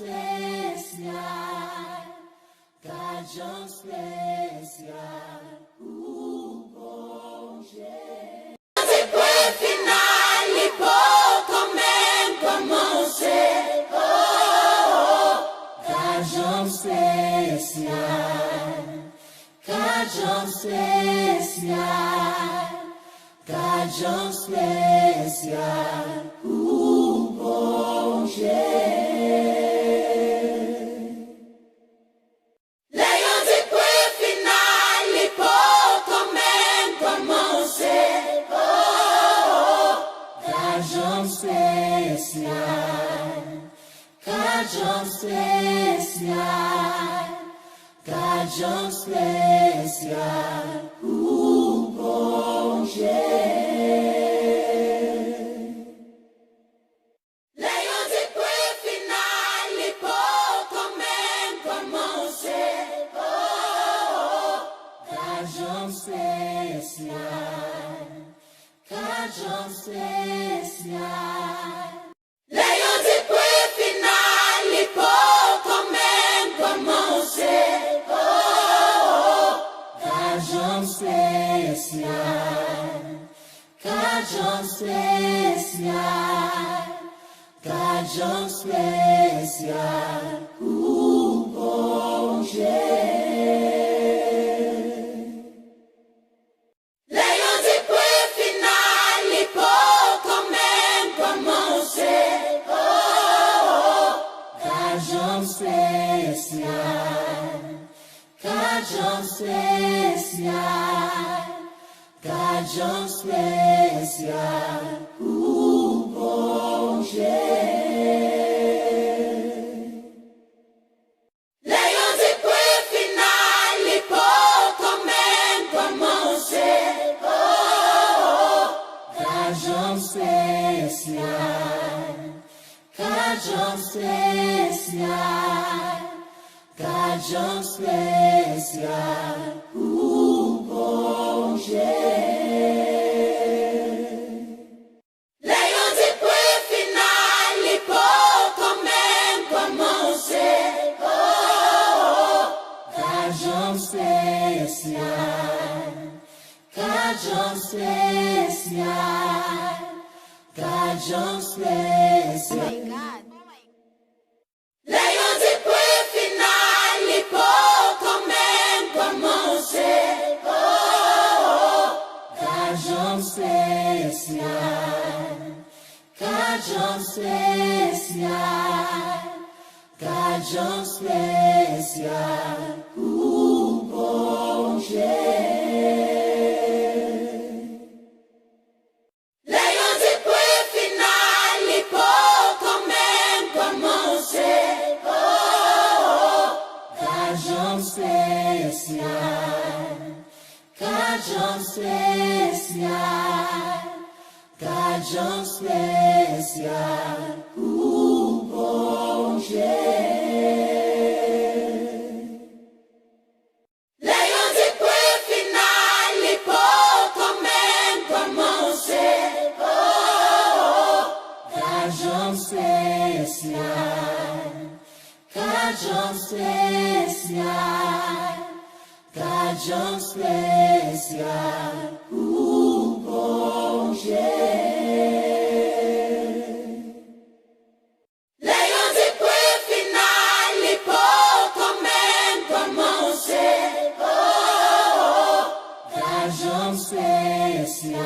especial, cajão especial, o bom jeito. Depois final e pouco menos como você, cajão especial, cajão especial, cajão especial, o bom jeito. Cajão especial, cajão especial, cajão especial, o bom jeito. Leio depois final e pouco menos como você, cajão especial, cajão especial. Leio depois final e pouco menos como você, cajão especial, cajão especial, cajão especial, o bom jeito. Cajão especial, cajão especial, cajão especial, o bom jeito. Leio depois final e pouco menos como você, cajão especial, cajão especial, cajão especial, o bom jeito. Leio depois final e pouco menos como você, cajão especial, cajão especial, cajão especial. Leio depois final e pouco menos como você, cajão especial, cajão especial, cajão especial, o bom jeito. Cajão especial, cajão especial, cajão especial, o bom jeito. Leio depois final e pouco menos como você, cajão especial, cajão especial, cajão especial, o bom jeito. Leio depois final e pouco menos como você, cajão especial,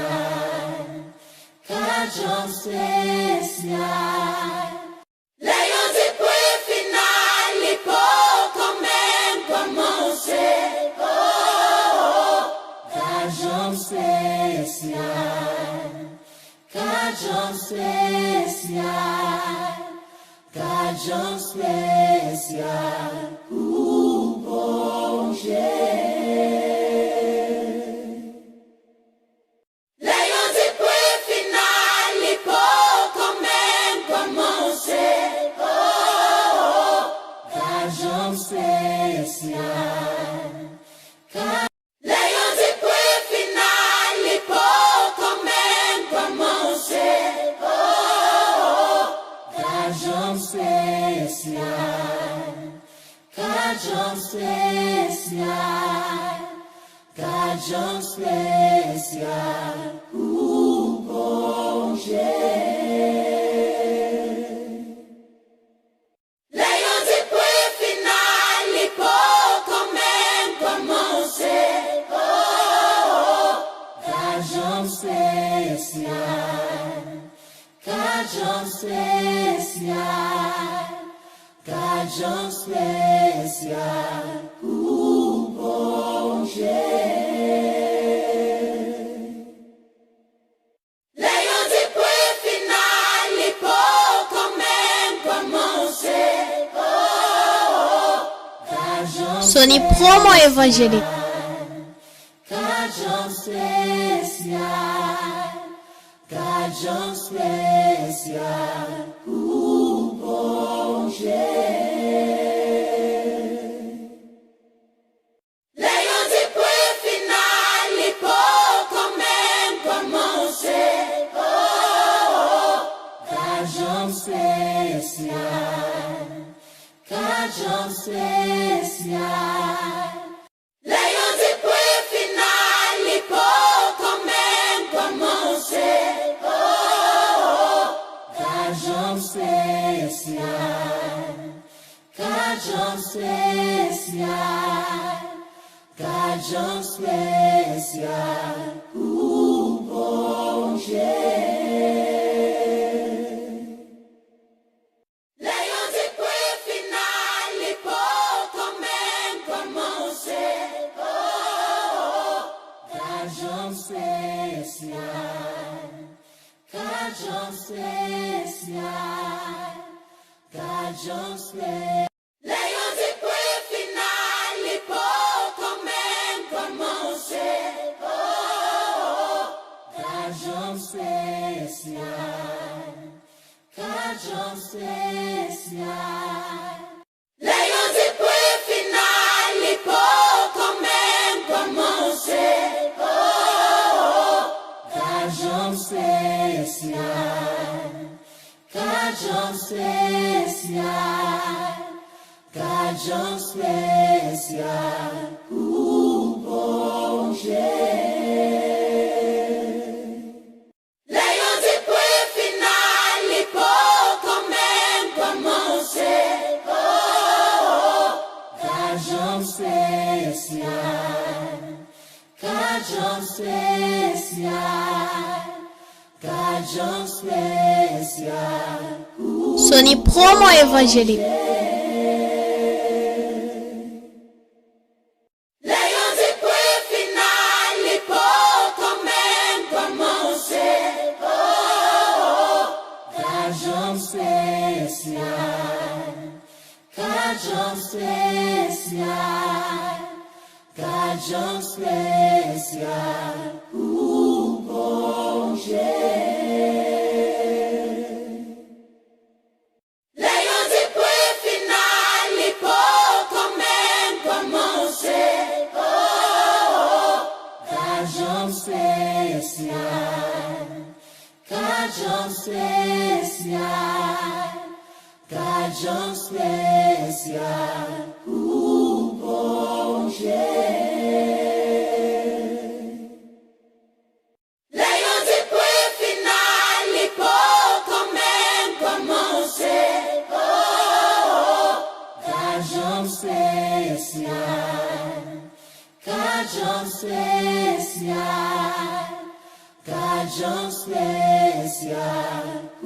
cajão especial. Leio depois final e pouco menos como você, cajão especial, cajão especial, cajão especial, o bom jeito. Leio depois final e pouco menos como você, cajão especial. Leio depois final e pouco menos como você, cajão especial. Kajão especial, Kajão especial, o bom Leio de que final e pouco mesmo a mão ser, Kajão especial, Kajão especial, Kajão especial, o bom Leio de que final e pouco mesmo a mão ser, Sony Promo Évangélique. Kajão especial, Kajão especial, o bom Leio de que final e pouco mesmo a mão ser, Kajão especial, Kajão especial. Leio de que final e pouco mesmo a mão ser, Kajão especial, Kajão especial, Kajão especial, o bom Leio de que final e pouco mesmo a mão ser, Kajão especial, Kajão especial, Kajão especial. Leio de que final e pouco mesmo a mão ser, Kajão especial, Kajão especial. Leio de que final e pouco mesmo a mão ser, Kajão especial, Kajão especial, Kajão especial, o bom Leio de que final e pouco mesmo a mão ser, Kajão especial, Kajão especial, Kajão especial. Sony Promo Évangélique. Leio de que final e pouco mesmo a mão ser, Kajão especial, Kajão especial, Kajão especial, o bom Leio de que final e pouco mesmo a mão ser, Kajão especial, Kajão especial, Kajão especial, o bom Leio de que final e pouco mesmo a mão ser, Kajão especial, Kajão especial, Kajão especial, o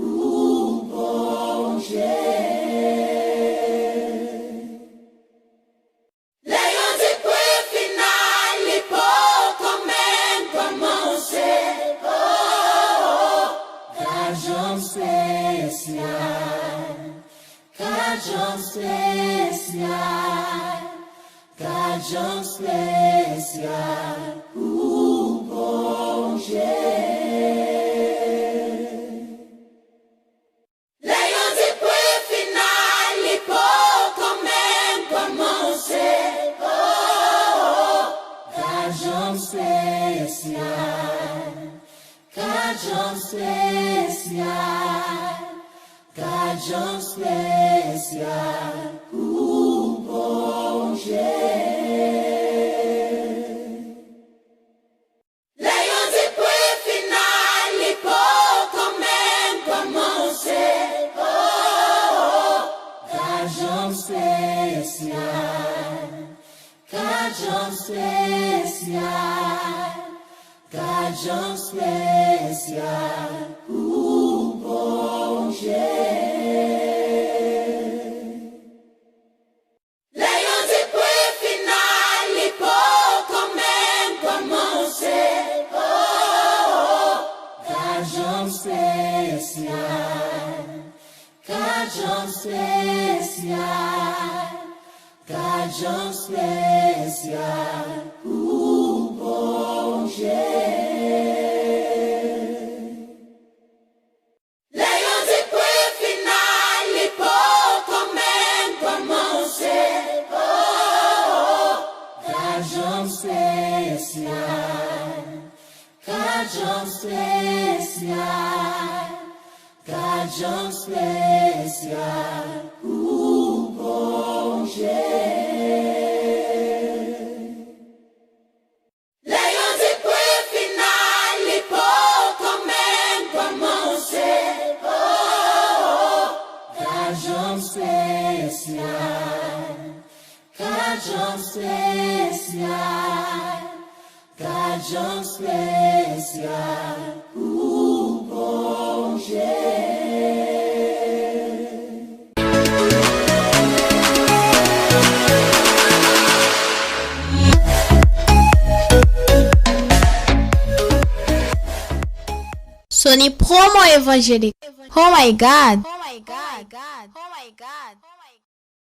bom Leio de que final e pouco mesmo a mão ser, Kajão especial, Kajão especial, Kajão especial, o bom Leio de que final e pouco mesmo a mão ser, Kajão especial, Kajão especial, Kajão especial, o bom Cajun spécial, Cajun spécial, bon Dieu. L'ayant dit pour final, il faut quand même commencer. Cajun spécial, Cajun spécial, Cajun spécial, bon Dieu. L'ayant dit pour final, il faut quand même commencer. Cajun spécial, Cajun spécial, Cajun spécial, bon Dieu. L'ayant dit pour final, il faut quand même commencer. Cajun spécial, Cajun spécial, Cajun spécial, bon Dieu. Sony Promo Évangélique. Oh my God. Oh my God. Oh my God.